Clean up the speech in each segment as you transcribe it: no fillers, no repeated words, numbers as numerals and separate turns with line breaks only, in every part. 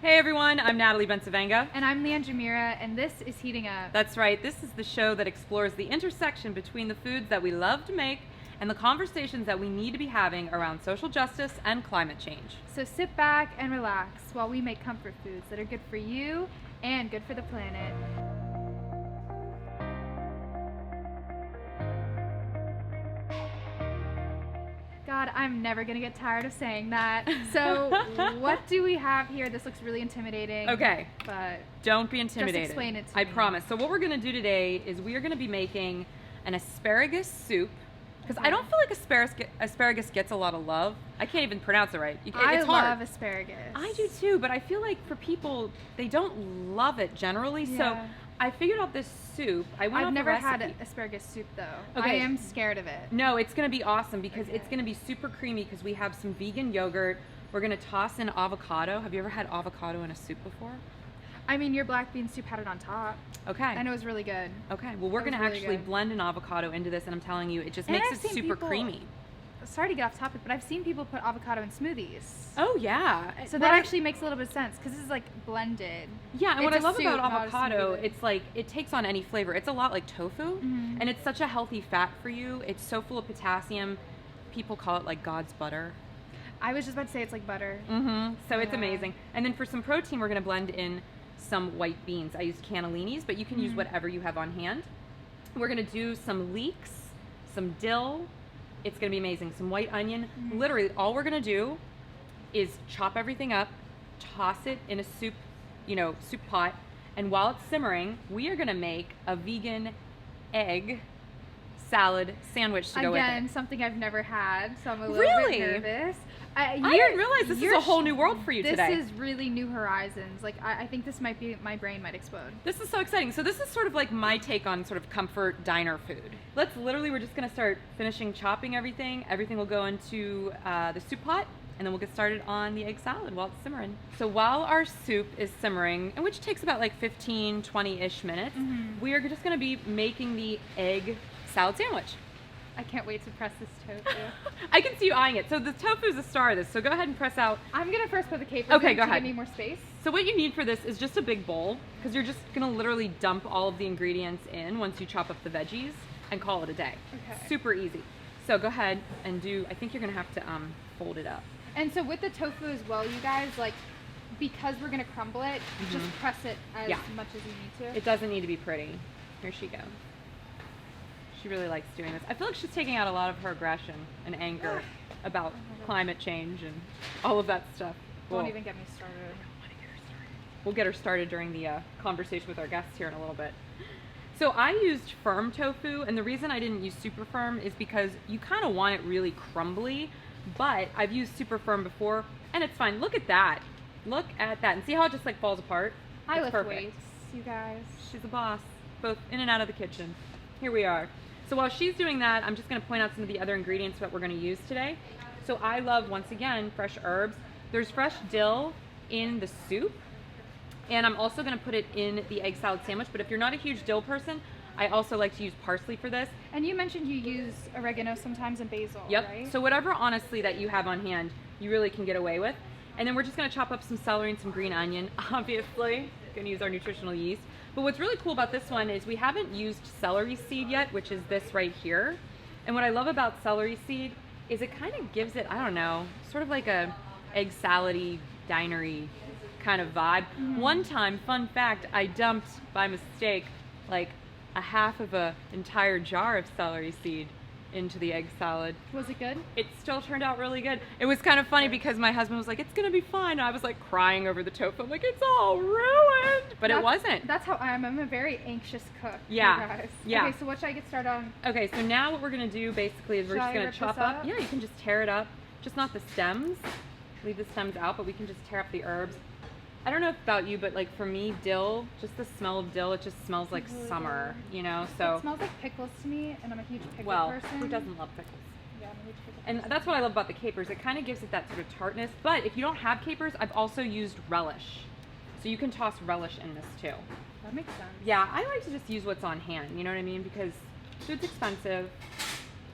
Hey everyone, I'm Natalie Bensavenga.
And I'm Leanne Jamira, and this is Heating Up.
That's right, this is the show that explores the intersection between the foods that we love to make and the conversations that we need to be having around social justice and climate change.
So sit back and relax while we make comfort foods that are good for you and good for the planet. God, I'm never gonna get tired of saying that. So what do we have here? This looks really intimidating.
Okay,
but
don't be intimidated.
just explain it to
I
me.
promise. So what we're gonna do today is we are gonna be making an asparagus soup, because I don't feel like asparagus gets a lot of love. I can't even pronounce it right. It's
I
hard.
love asparagus.
I do too, but I feel like for people, they don't love it generally.
Yeah.
So I figured out this soup.
I've never had asparagus soup though.
Okay.
I am scared of it.
No, it's going to be awesome because it's going to be super creamy because we have some vegan yogurt. We're going to toss in avocado. Have you ever had avocado in a soup before?
I mean, your black bean soup had it on top.
Okay.
And it was really good.
Okay. Well, we're going to
really
actually
good.
blend an avocado into this, and I'm telling you, it just
And
makes
I've
it
seen
super
people-
creamy.
Sorry to get off topic, but I've seen people put avocado in smoothies.
Oh, yeah.
So that actually makes a little bit of sense because this is like blended.
Yeah, and what I
It's a
love
soup,
about
not a
avocado,
smoothie.
it's like it takes on any flavor. It's a lot like tofu, and it's such a healthy fat for you. It's so full of potassium. People call it like God's butter.
I was just about to say it's like butter.
So it's
Yeah.
amazing. And then for some protein, we're going to blend in some white beans. I used cannellinis, but you can use whatever you have on hand. We're going to do some leeks, some dill. It's going to be amazing. Some white onion. Literally, all we're going to do is chop everything up, toss it in a soup pot, and while it's simmering, we are going to make a vegan egg salad sandwich to go with
Again,
it.
something I've never had, so I'm a little
Really?
bit nervous.
I didn't realize this is a whole new world for you today.
This is really new horizons. Like I think this might be, my brain might explode.
This is so exciting. So this is sort of like my take on sort of comfort diner food. We're just gonna start finishing chopping everything. Everything will go into the soup pot, and then we'll get started on the egg salad while it's simmering. So while our soup is simmering, and which takes about like 15, 20-ish minutes, we are just gonna be making the egg salad sandwich.
I can't wait to press this tofu.
I can see you eyeing it. So the tofu is the star of this, so go ahead and press out.
I'm gonna first put the capers
Okay,
in
go
to
ahead.
give me more space.
So what you need for this is just a big bowl, because you're just gonna literally dump all of the ingredients in once you chop up the veggies and call it a day.
Okay.
Super easy. So go ahead and I think you're gonna have to fold it up.
And so with the tofu as well, you guys, like, because we're gonna crumble it, just press it as much as you need to.
It doesn't need to be pretty. Here she goes. She really likes doing this. I feel like she's taking out a lot of her aggression and anger about climate change and all of that stuff.
Don't even get me started.
We'll get her started during the conversation with our guests here in a little bit. So I used firm tofu, and the reason I didn't use super firm is because you kind of want it really crumbly, but I've used super firm before, and it's fine. Look at that. Look at that. And see how it just like falls apart?
I
It's
lift
perfect.
weights, you guys.
She's a boss, both in and out of the kitchen. Here we are. So while she's doing that, I'm just gonna point out some of the other ingredients that we're gonna use today. So I love, once again, fresh herbs. There's fresh dill in the soup, and I'm also gonna put it in the egg salad sandwich, but if you're not a huge dill person, I also like to use parsley for this.
And you mentioned you use oregano sometimes and basil,
Yep,
right?
so whatever, honestly, that you have on hand, you really can get away with. And then we're just gonna chop up some celery and some green onion, obviously. Gonna use our nutritional yeast. But what's really cool about this one is we haven't used celery seed yet, which is this right here. And what I love about celery seed is it kind of gives it, I don't know, sort of like a egg salad-y, diner-y kind of vibe. One time, fun fact, I dumped, by mistake, like a half of an entire jar of celery seed into the egg salad.
Was it good?
It still turned out really good. It was kind of funny because my husband was like, it's gonna be fine. And I was like crying over the tofu. I'm like, it's all ruined. But it wasn't.
That's how I am. I'm a very anxious cook.
Yeah.
You guys.
Yeah.
Okay, so what should I get started on?
Okay, so now what we're gonna do basically is we're
Should
just
I
gonna
rip
chop
this
up.
up?
Yeah, you can just tear it up. Just not the stems. Leave the stems out, but we can just tear up the herbs. I don't know about you, but like for me, dill, just the smell of dill, it just smells like
Really
summer,
good.
you know?
It
So,
smells like pickles to me, and I'm a huge pickle
well,
person.
who doesn't love pickles?
Yeah, I'm a huge pickle
And that's what I love about the capers. It kind of gives it that sort of tartness. But if you don't have capers, I've also used relish. So you can toss relish in this too.
That makes sense.
Yeah, I like to just use what's on hand, you know what I mean? Because food's expensive.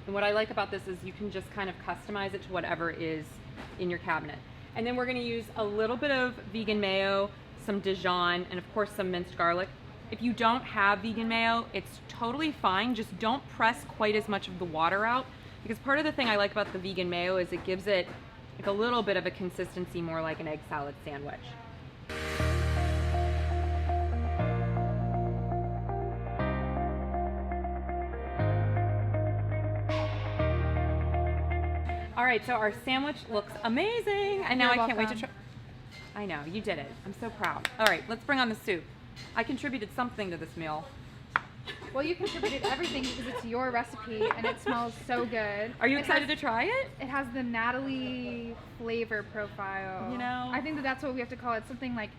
And what I like about this is you can just kind of customize it to whatever is in your cabinet. And then we're gonna use a little bit of vegan mayo, some Dijon, and of course some minced garlic. If you don't have vegan mayo, it's totally fine. Just don't press quite as much of the water out, because part of the thing I like about the vegan mayo is it gives it like a little bit of a consistency more like an egg salad sandwich. All right, so our sandwich looks amazing, and now I can't wait to try. I know, you did it. I'm so proud. All right, let's bring on the soup. I contributed something to this meal.
Well, you contributed everything because it's your recipe and it smells so good.
Are you excited to try it?
It has the Natalie flavor profile.
You know?
I think that that's what we have to call it. Something like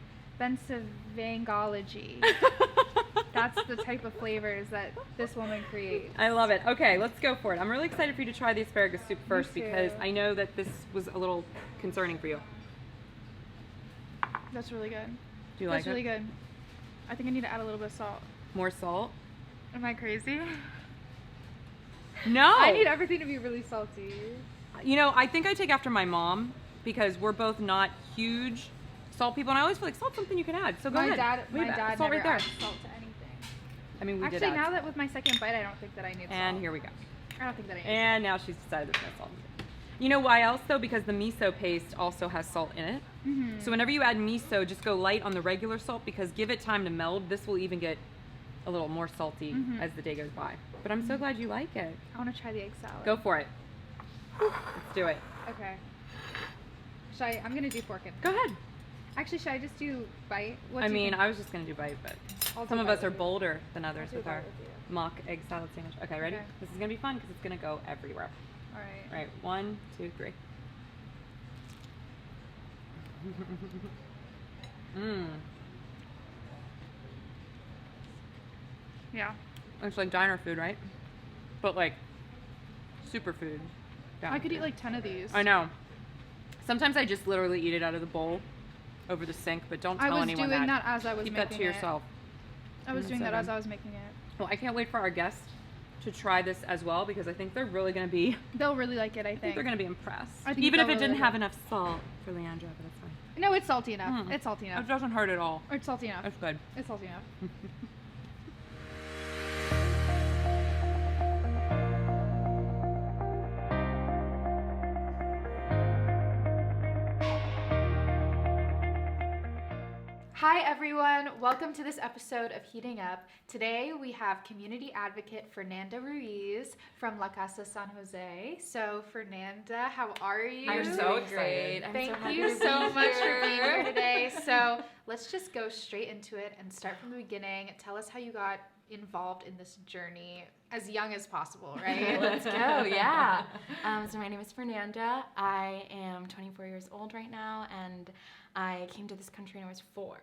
Bensavangology. That's the type of flavors that this woman creates.
I love it. Okay, let's go for it. I'm really excited for you to try the asparagus soup first
too.
because I know that this was a little concerning for you.
That's really good.
Do you like it?
That's really good. I think I need to add a little bit of salt.
More salt?
Am I crazy?
No.
I need everything to be really salty.
You know, I think I take after my mom because we're both not huge salt people, and I always feel like salt's something you can add. So go ahead.
My dad
salt
never
right there.
adds salt to anything.
I mean, we
Actually,
did add.
now that with my second bite, I don't think that I need salt.
And here we go.
I don't think that I need
And now she's decided there's no salt. You know why else though? Because the miso paste also has salt in it.
Mm-hmm.
So whenever you add miso, just go light on the regular salt because give it time to meld. This will even get a little more salty as the day goes by. But I'm so glad you like it.
I want to try the egg salad.
Go for it. Let's do it.
Okay. I'm going to do fork and...
Go ahead.
Actually, should I just do bite?
I mean, I was just going to do bite, but some of us are bolder than others with our mock egg salad sandwich. Okay, ready?
Okay.
This is going to be fun because it's going to go everywhere.
All right.
All right, 1, 2, 3. Mmm.
Yeah.
It's like diner food, right? But like super food.
I could eat like 10 of these.
I know. Sometimes I just literally eat it out of the bowl over the sink, but don't tell anyone
I was doing that as I was
Keep
making
that to yourself.
I was doing that as I was making it.
Well, I can't wait for our guests to try this as well because I think they're really going to be...
They'll really like it, I think.
they're going to be impressed.
I think
Even if it
they'll
didn't
really
have enough salt for Leandra, but that's fine.
No, it's salty enough. It's salty enough.
It doesn't hurt at all.
It's salty enough.
It's good.
It's salty enough. Hi everyone, welcome to this episode of Heating Up. Today we have community advocate Fernanda Ruiz from La Casa San Jose. So Fernanda, how are you?
I'm so excited.
Thank you so much for being here today. So let's just go straight into it and start from the beginning. Tell us how you got involved in this journey as young as possible, right?
Let's go, yeah. So my name is Fernanda. I am 24 years old right now, and I came to this country when I was 4.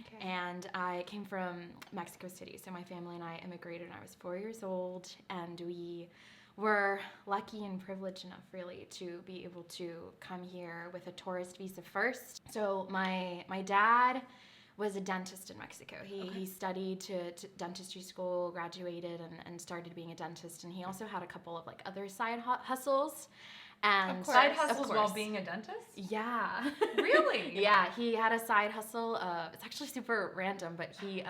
Okay.
And I came from Mexico City. So my family and I immigrated when I was 4 years old, and we were lucky and privileged enough really to be able to come here with a tourist visa first. So my dad was a dentist in Mexico. He studied to dentistry school, graduated, and started being a dentist. And he also had a couple of like other side hustles. And
Side hustles while being a dentist?
Yeah.
Really?
Yeah, he had a side hustle. It's actually super random, but he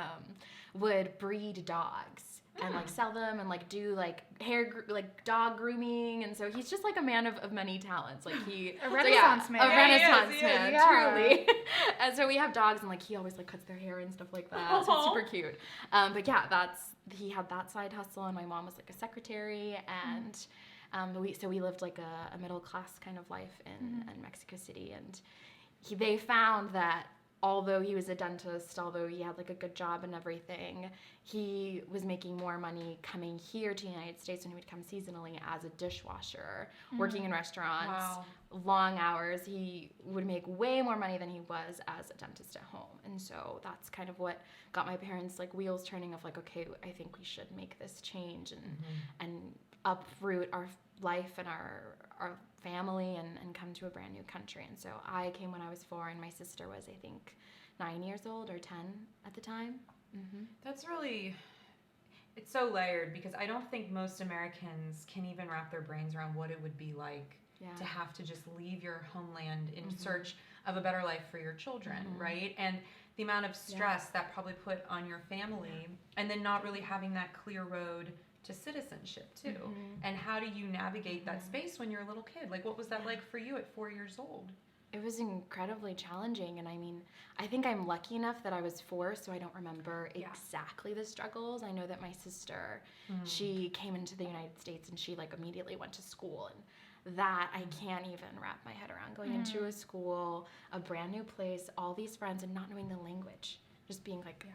would breed dogs and like sell them and like do like dog grooming, and so he's just like a man of many talents. Like
A Renaissance man.
A Renaissance
he is,
man,
yeah.
truly. And so we have dogs, and like he always like cuts their hair and stuff like that. So it's super cute. But yeah, he had that side hustle, and my mom was like a secretary, and we lived like a middle class kind of life in Mexico City, and they found that although he was a dentist, although he had like a good job and everything, he was making more money coming here to the United States when he would come seasonally as a dishwasher, working in restaurants, long hours. He would make way more money than he was as a dentist at home. And so that's kind of what got my parents like wheels turning of like, okay, I think we should make this change and uproot our life and our family and come to a brand new country. And so I came when I was 4, and my sister was, I think, 9 years old or 10 at the time.
That's really, it's so layered because I don't think most Americans can even wrap their brains around what it would be like to have to just leave your homeland in search of a better life for your children, right? And the amount of stress that probably put on your family, and then not really having that clear road to citizenship too. And how do you navigate that space when you're a little kid? Like, what was that like for you at 4 years old?
It was incredibly challenging, and I mean, I think I'm lucky enough that I was 4, so I don't remember exactly the struggles. I know that my sister, she came into the United States and she like immediately went to school, and that I can't even wrap my head around, going into a school, a brand new place, all these friends, and not knowing the language, just being like,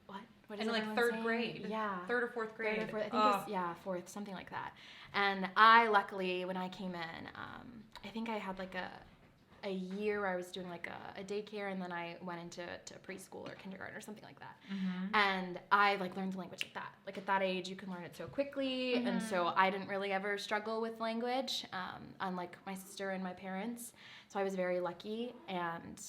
what? What is
And like
everyone
third
saying?
grade.
Yeah.
Third or fourth grade.
Third or fourth, I think it was, fourth, something like that. And I, luckily, when I came in, I think I had like a year where I was doing like a daycare, and then I went into preschool or kindergarten or something like that. And I like learned the language like that. Like at that age, you can learn it so quickly. And so I didn't really ever struggle with language, unlike my sister and my parents. So I was very lucky. And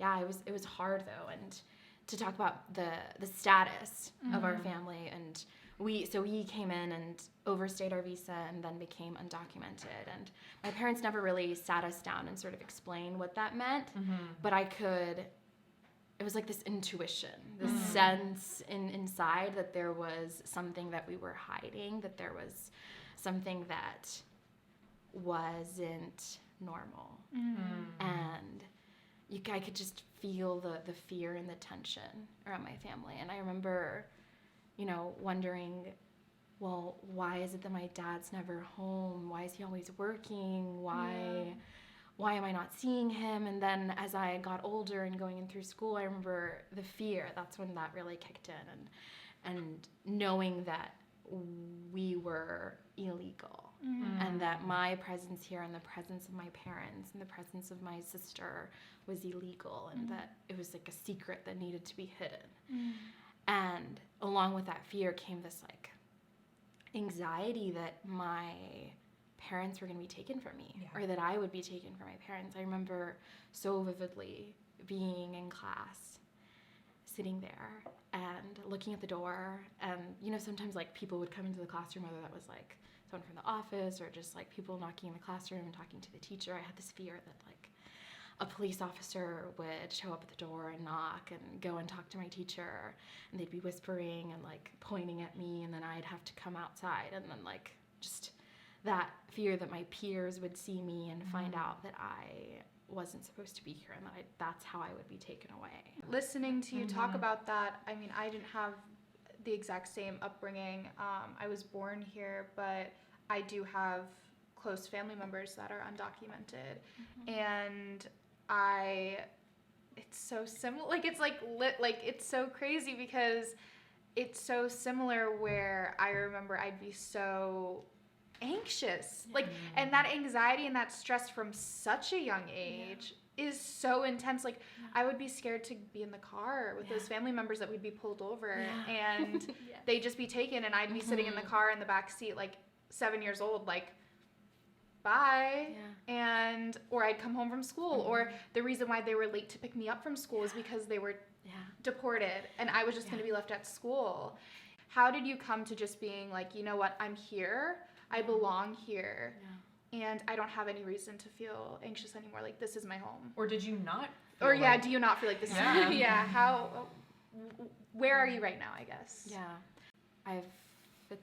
yeah, it was hard though. And to talk about the status of our family, and we came in and overstayed our visa and then became undocumented, and my parents never really sat us down and sort of explained what that meant, but it was like this intuition, this sense inside that there was something that we were hiding, that there was something that wasn't normal. And I could just feel the fear and the tension around my family. And I remember, wondering, well, why is it that my dad's never home? Why is he always working? Why am I not seeing him? And then as I got older and going in through school, I remember the fear. That's when that really kicked in, and knowing that we were illegal. And that my presence here and the presence of my parents and the presence of my sister was illegal, and that it was like a secret that needed to be hidden. And along with that fear came this like anxiety that my parents were going to be taken from me, or that I would be taken from my parents. I remember so vividly being in class, sitting there and looking at the door, and sometimes like people would come into the classroom, whether that was like someone from the office or just like people knocking in the classroom and talking to the teacher. I had this fear that like a police officer would show up at the door and knock and go and talk to my teacher, and they'd be whispering and like pointing at me, and then I'd have to come outside, and then like just that fear that my peers would see me and find out that I wasn't supposed to be here, and that that's how I would be taken away.
Listening to you talk about that, I mean, I didn't have the exact same upbringing. I was born here, but I do have close family members that are undocumented, and it's so similar. Like it's like it's so crazy because it's so similar. Where I remember I'd be so anxious, like, and that anxiety and that stress from such a young age is so intense. Like I would be scared to be in the car with those family members that we'd be pulled over and they'd just be taken, and I'd be sitting in the car in the back seat, like 7 years old, like bye. And or I'd come home from school, or the reason why they were late to pick me up from school is because they were deported and I was just going to be left at school. How did you come to just being like, you know what, I'm here, I belong here, and I don't have any reason to feel anxious anymore, like this is my home?
Or did you not
or do you not feel like this is how where are you right now, I guess?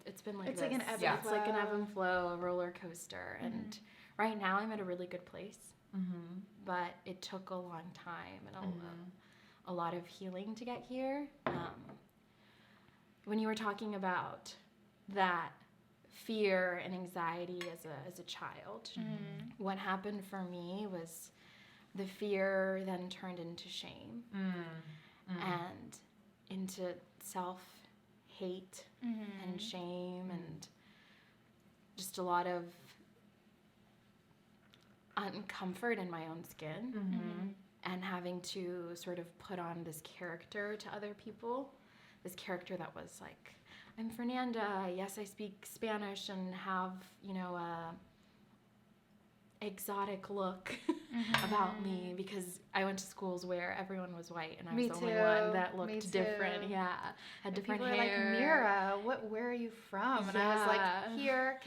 It's been like
it's
this.
like an ebb and
It's like an ebb and flow, a roller coaster. And right now I'm at a really good place, but it took a long time and a lot of healing to get here. When you were talking about that fear and anxiety as a child, what happened for me was the fear then turned into shame and into self-hate and shame and just a lot of uncomfort in my own skin and having to sort of put on this character to other people, this character that was like, I'm Fernanda, yes, I speak Spanish and have, exotic look about me because I went to schools where everyone was white and I was
Me
the only
too.
one that
Me
looked
too.
different. Yeah, had
And
different
people
hair.
were like, Mira, where are you from? And I was
Yeah.
like, here,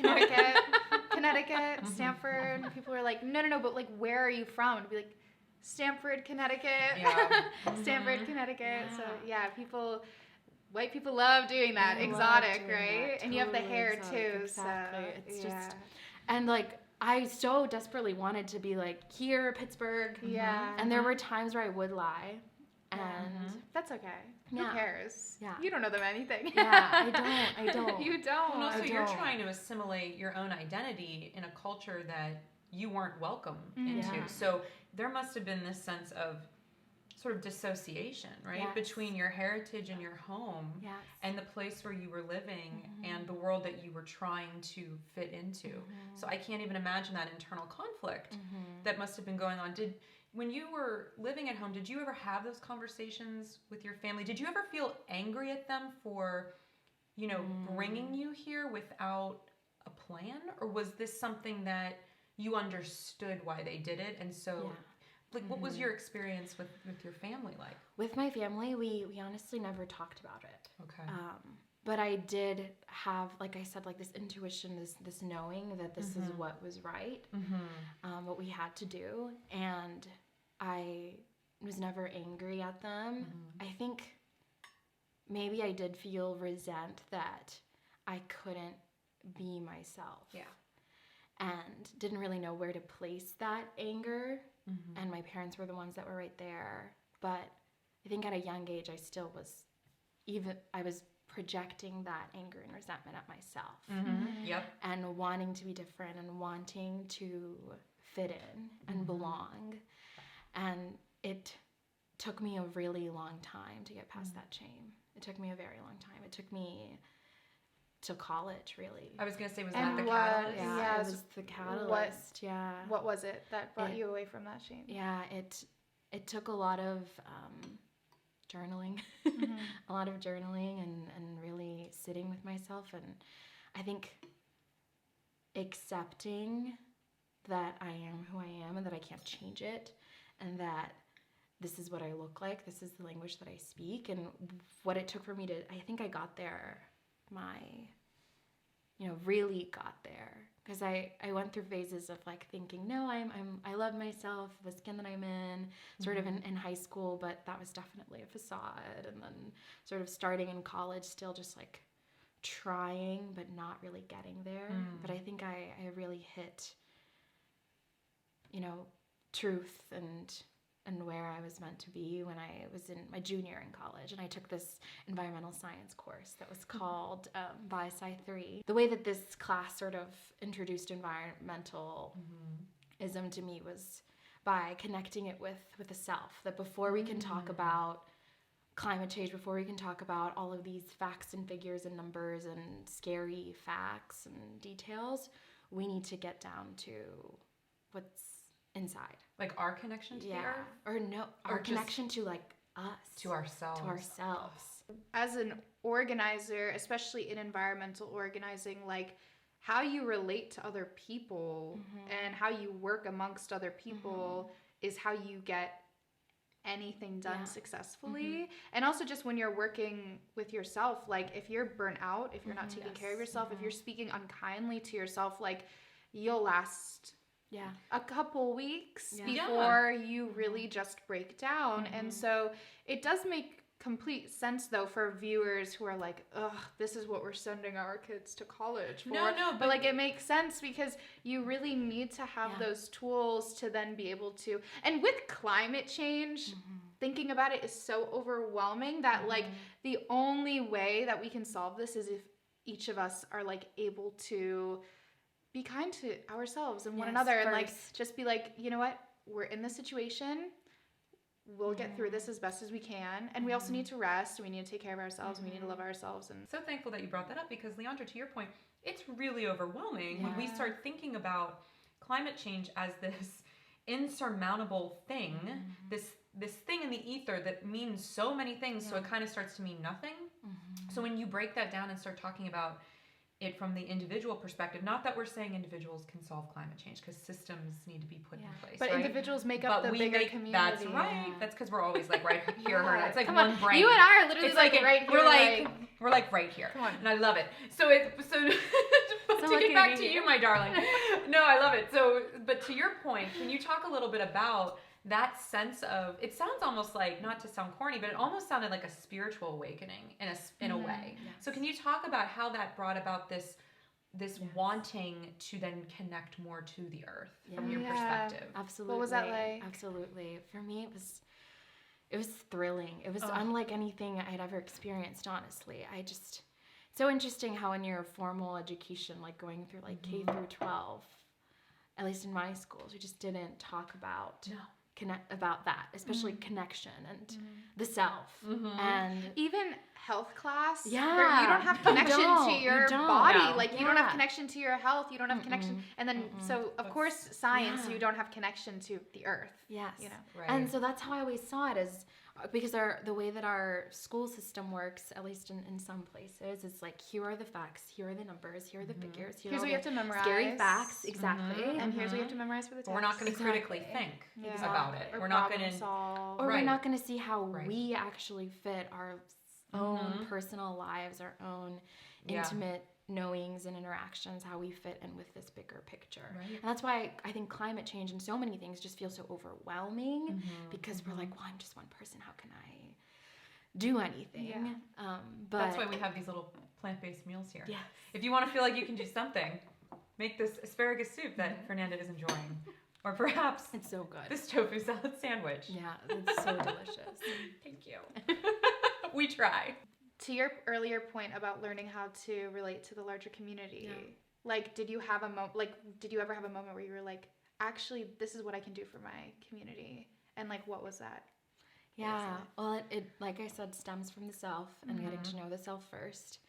Connecticut, Stamford. And people were like, no, but like, where are you from? And I'd be like, Stamford, Connecticut.
Yeah.
Stamford, Connecticut.
Yeah.
So yeah, white people love doing that.
They love
exotic,
doing
right?
that.
And you have the
Totally
hair
exotic,
too.
exactly.
So
It's
yeah.
just, and like, I so desperately wanted to be like, here, Pittsburgh.
Yeah.
And there were times where I would lie. And
That's okay.
Yeah.
Who cares?
Yeah.
You don't know them anything.
yeah, I don't.
You don't.
Well, also,
I
you're
don't.
trying to assimilate your own identity in a culture that you weren't welcome into.
Yeah.
So there must have been this sense of sort of dissociation, right?
Yes.
Between your heritage and your home
Yes.
and the place where you were living and the world that you were trying to fit into. So I can't even imagine that internal conflict that must have been going on. When you were living at home, did you ever have those conversations with your family? Did you ever feel angry at them for, bringing you here without a plan? Or was this something that you understood why they did it? And so, what was your experience with your family like?
With my family, we honestly never talked about it.
Okay.
But I did have, like I said, like this intuition, this knowing that this is what was right, what we had to do. And I was never angry at them. I think maybe I did feel resent that I couldn't be myself.
Yeah.
And didn't really know where to place that anger. And my parents were the ones that were right there. But I think at a young age, I was projecting that anger and resentment at myself.
Yep.
And wanting to be different and wanting to fit in and belong. And it took me a really long time to get past that shame. It took me a very long time. It took me to college, really.
I was going to say, was
And
that the
what-
catalyst?
Yeah, it was the catalyst.
What was it that brought you away from that shame?
Yeah, it took a lot of journaling, a lot of journaling and really sitting with myself. And I think accepting that I am who I am and that I can't change it and that this is what I look like, this is the language that I speak, and what it took for me to, I think I got there, really got there. Because I went through phases of like thinking, no, I love myself, the skin that I'm in, sort of in high school, but that was definitely a facade. And then sort of starting in college, still just like trying, but not really getting there. But I think I really hit, truth and where I was meant to be when I was in my junior in college. And I took this environmental science course that was called Sci 3. The way that this class sort of introduced environmentalism to me was by connecting it with the self, that before we can talk about climate change, before we can talk about all of these facts and figures and numbers and scary facts and details, we need to get down to what's inside.
Like our connection to the earth?
Or no,
Or
our
just
connection to like us.
To ourselves.
To ourselves.
As an organizer, especially in environmental organizing, like how you relate to other people and how you work amongst other people is how you get anything done successfully. And also just when you're working with yourself, like if you're burnt out, if you're not taking care of yourself, if you're speaking unkindly to yourself, like you'll last a couple weeks before you really just break down. And so it does make complete sense though for viewers who are like, ugh, this is what we're sending our kids to college for.
No,
but like it makes sense because you really need to have those tools to then be able to, and with climate change, thinking about it is so overwhelming that like the only way that we can solve this is if each of us are like able to be kind to ourselves and one another and like just be like, you know what, we're in this situation, we'll get through this as best as we can, and we also need to rest, we need to take care of ourselves, we need to love ourselves. And
so thankful that you brought that up because Leandra, to your point, it's really overwhelming when we start thinking about climate change as this insurmountable thing, this thing in the ether that means so many things, so it kind of starts to mean nothing. So when you break that down and start talking about it from the individual perspective. Not that we're saying individuals can solve climate change, because systems need to be put in place.
But
right?
individuals make up the bigger community.
That's right.
Yeah.
That's because we're always like right here.
Yeah.
It's like
Come
one
on.
brain.
You and I are literally
It's
like right here.
We're like right here.
Come on.
And I love it. So to get back to you, my darling. No, I love it. So, but to your point, can you talk a little bit about that sense of, it sounds almost like, not to sound corny, but it almost sounded like a spiritual awakening in a way.
Yes.
So can you talk about how that brought about this wanting to then connect more to the earth from your perspective?
Absolutely.
What was that like?
Absolutely. For me, it was througling. It was unlike anything I'd ever experienced, honestly. It's so interesting how in your formal education, like going through like K through 12, at least in my schools, we just didn't talk about about that, especially connection and the self. And
Even health class,
Yeah.
where you don't have connection to your body.
No.
Like you don't have connection to your health. You don't have connection. And then, so of course, science,
Yeah.
you don't have connection to the earth.
yes.
You know.
Right.
And so that's how I always saw it, as because the way that our school system works, at least in some places, it's like, here are the facts, here are the numbers, here are the figures, here
Here's
are
what you
the
have to memorize.
scary facts, exactly.
And here's what you have to memorize for the test.
But we're not going to critically
Exactly.
think
Yeah.
about it.
Or
We're not
problem
going to.
solve.
Or we're
Right.
not going to see how
Right.
we actually fit our own personal lives, our own
Yeah.
intimate knowings and interactions, how we fit in with this bigger picture.
Right.
And that's why I think climate change and so many things just feel so overwhelming, because we're like, well, I'm just one person. How can I do anything?
Yeah.
But
That's why we have these little plant-based meals here.
Yes.
If you want to feel like you can do something, make this asparagus soup that Fernanda is enjoying. Or perhaps
it's so good.
this tofu salad sandwich.
Yeah, it's so delicious.
Thank you. We try.
To your earlier point about learning how to relate to the larger community,
Yeah.
like, did you ever have a moment where you were like, actually, this is what I can do for my community? And like, what was that?
Yeah. Well, it like I said, stems from the self and getting to know the self first.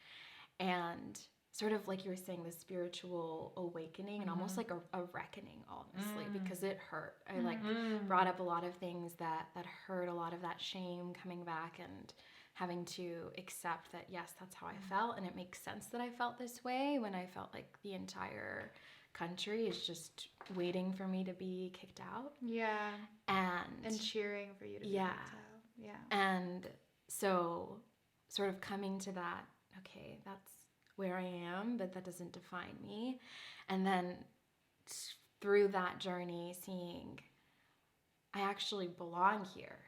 And sort of like you were saying, the spiritual awakening and almost like a reckoning, honestly, because it hurt. I like brought up a lot of things that hurt, a lot of that shame coming back, and having to accept that, yes, that's how I felt. And it makes sense that I felt this way when I felt like the entire country is just waiting for me to be kicked out.
Yeah.
And
cheering for you to be
Yeah.
kicked out. Yeah.
And so sort of coming to that, okay, that's where I am, but that doesn't define me. And then through that journey, seeing I actually belong here,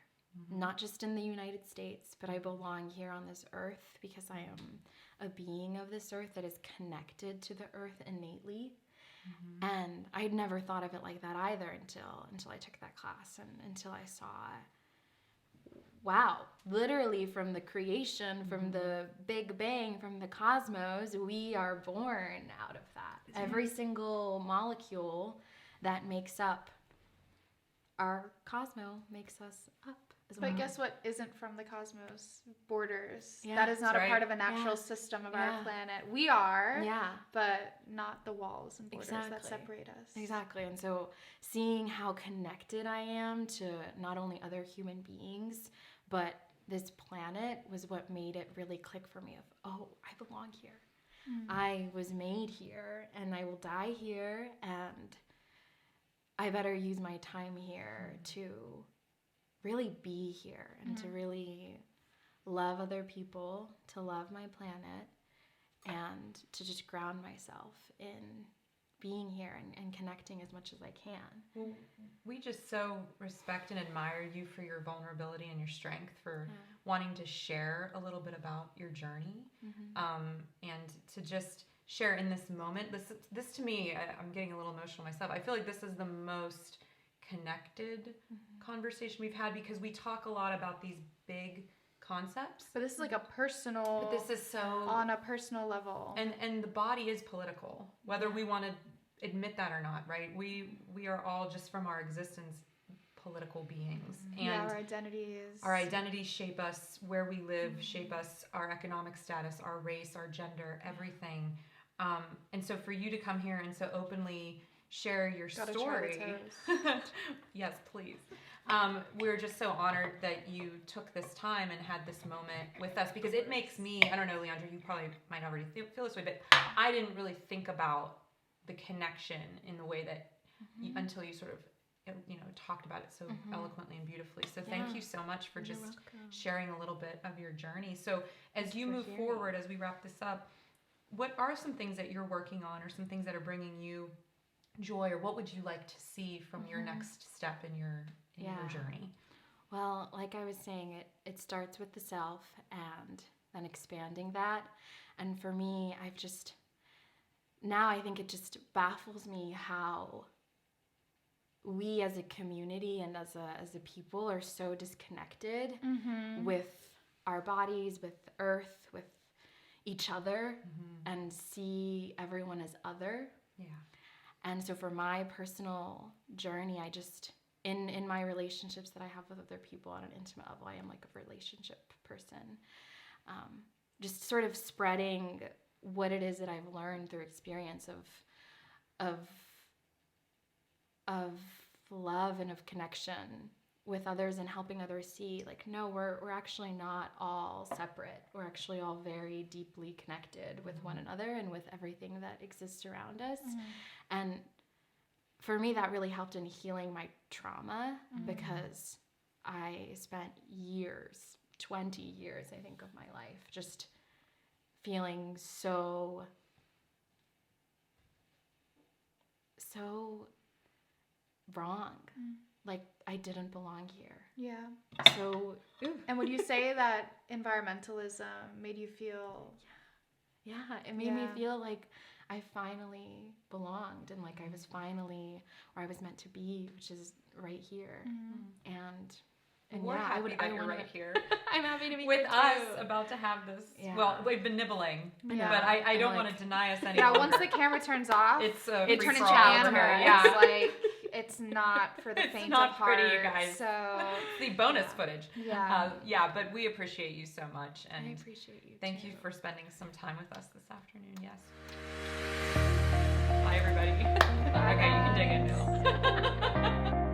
not just in the United States, but I belong here on this earth because I am a being of this earth that is connected to the earth innately. And I'd never thought of it like that either until I took that class and until I saw, wow, literally from the creation, from the Big Bang, from the cosmos, we are born out of that. Every single molecule that makes up our cosmos makes us up as well.
But guess what isn't from the cosmos? Borders.
Yeah,
that is not
that's
a part
right.
of a natural
Yeah.
system of
Yeah.
our planet. We are,
Yeah.
but not the walls and borders that
Exactly.
separate us.
Exactly. And so seeing how connected I am to not only other human beings, but this planet was what made it really click for me of, oh, I belong here. I was made here and I will die here, and I better use my time here to really be here and to really love other people, to love my planet, and to just ground myself in being here and connecting as much as I can.
Well, we just so respect and admire you for your vulnerability and your strength, for wanting to share a little bit about your journey, and to just share in this moment. This to me, I'm getting a little emotional myself. I feel like this is the most connected conversation we've had, because we talk a lot about these big concepts.
But this is like a personal,
But this is so
on a personal level.
and the body is political, whether we want to admit that or not, right? We are all, just from our existence, political beings, and
yeah, our identities
shape us, where we live shape us, our economic status, our race, our gender, everything. And so for you to come here and so openly share your
Gotta
story,
try the toes.
yes, please. We're just so honored that you took this time and had this moment with us, because it makes me, I don't know, Leandra, you probably might already feel this way, but I didn't really think about the connection in the way that until you sort of, talked about it so eloquently and beautifully. So thank you so much for just sharing a little bit of your journey. So as you move forward, as we wrap this up, what are some things that you're working on, or some things that are bringing you joy, or what would you like to see from your next step in your journey?
Well, like I was saying, it starts with the self and then expanding that. And for me, now I think it just baffles me how we as a community and as a people are so disconnected with our bodies, with earth, with each other, and see everyone as other.
Yeah.
And so for my personal journey, I just, in my relationships that I have with other people on an intimate level, I am like a relationship person. Just sort of spreading what it is that I've learned through experience of love and of connection with others, and helping others see, like, no, we're actually not all separate. We're actually all very deeply connected with one another and with everything that exists around us. And for me, that really helped in healing my trauma, because I spent years, 20 years, I think, of my life just feeling so wrong. Like I didn't belong here.
Yeah.
So,
And would you say that environmentalism made you feel...
Yeah, it made me feel like I finally belonged, and like I was finally where I was meant to be, which is right here. And
we're happy that you're right here.
I'm happy to be
with
here
us,
too.
about to have this.
Yeah.
Well, we've been nibbling,
Yeah.
but I don't want to deny us any
Yeah,
longer.
once the camera turns off,
it
it turns into
free-for-all
animal.
over here. Yeah.
It's like, it's not for the
It's
faint
not
of heart.
pretty, you guys.
So,
It's the bonus footage.
Yeah.
But we appreciate you so much, and
I appreciate you.
thank you for spending some time with us this afternoon. Yes. Bye, everybody.
Bye.
Okay, you can dig in now.